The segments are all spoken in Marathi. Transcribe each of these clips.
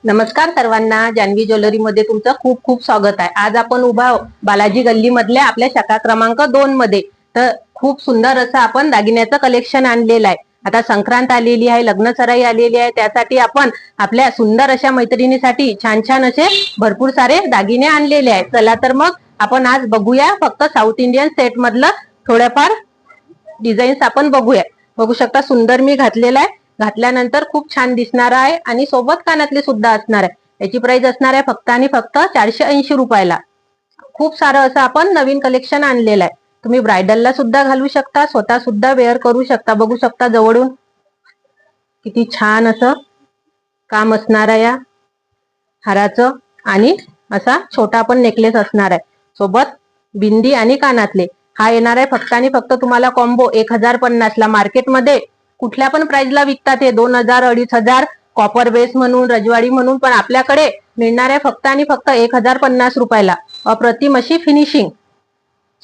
नमस्कार सर्वांना, जान्हवी ज्वेलरी मध्ये तुमचं खूप खूप स्वागत आहे। आज आपण उभा बालाजी गल्ली मधल्या आपल्या शाखा क्रमांक 2 मध्ये। तर खूप सुंदर असं आपण दागिन्याचं कलेक्शन आणलेलं आहे। आता संक्रांत आलेली आहे, लग्न सराई आलेली आहे, त्यासाठी आपण आपल्या सुंदर अशा मैत्रिणीसाठी छान छान असे भरपूर सारे दागिने आणलेले आहेत। चला तर मग आपण आज बघूया फक्त साऊथ इंडियन सेट मधलं थोड्याफार डिझाईन्स आपण बघूया। बघू शकता सुंदर मी घातलेला आहे, घातल्यानंतर खूप छान दिसणार आहे आणि सोबत कानातले सुद्धा असणार आहे। याची प्राइस असणार आहे फक्त आणि फक्त 480 रुपयाला। खूप सारं असं आपण नवीन कलेक्शन आणलेलं आहे। तुम्ही ब्रायडलला सुद्धा घालू शकता, स्वतः सुद्धा वेअर करू शकता। बघू शकता जवळून किती छान असं काम असणार आहे या हाराचं, आणि असा छोटा पण नेकलेस असणार आहे, सोबत बिंदी आणि कानातले। हा येणार आहे फक्त आणि फक्त तुम्हाला कॉम्बो 1050 ला। मार्केटमध्ये कुठल्या पण प्राइसला विकतात हे 2000 2500 कॉपर बेस म्हणून, रजवाडी म्हणून, पण आपल्याकडे मिळणार आहे फक्त आणि फक्त 1050 रुपयाला। अप्रतिम अशी फिनिशिंग,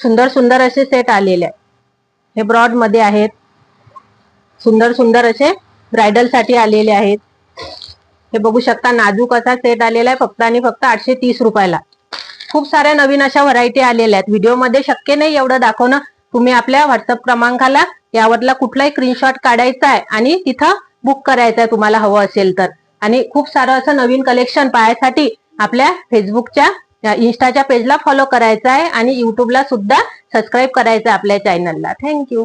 सुंदर सुंदर असे सेट आलेले आहेत। हे ब्रॉड मध्ये आहेत, सुंदर सुंदर असे ब्रायडल साठी आलेले आहेत। हे बघू शकता नाजूक असा सेट आलेला आहे फक्त आणि फक्त 830 रुपयाला। खूप साऱ्या नवीन अशा व्हरायटी आलेल्या आहेत। व्हिडिओमध्ये शक्य नाही एवढं दाखवणं। तुम्ही आपल्या व्हॉट्सअप क्रमांकाला यावरला कुठलाही स्क्रीनशॉट काढायचा आहे आणि तिथं बुक करायचं आहे तुम्हाला हवं असेल तर। आणि खूप सारं असं नवीन कलेक्शन पाहण्यासाठी आपल्या फेसबुकच्या इंस्टाच्या पेजला फॉलो करायचं आहे आणि युट्यूबला सुद्धा सबस्क्राईब करायचं आहे आपल्या चॅनलला। थँक्यू।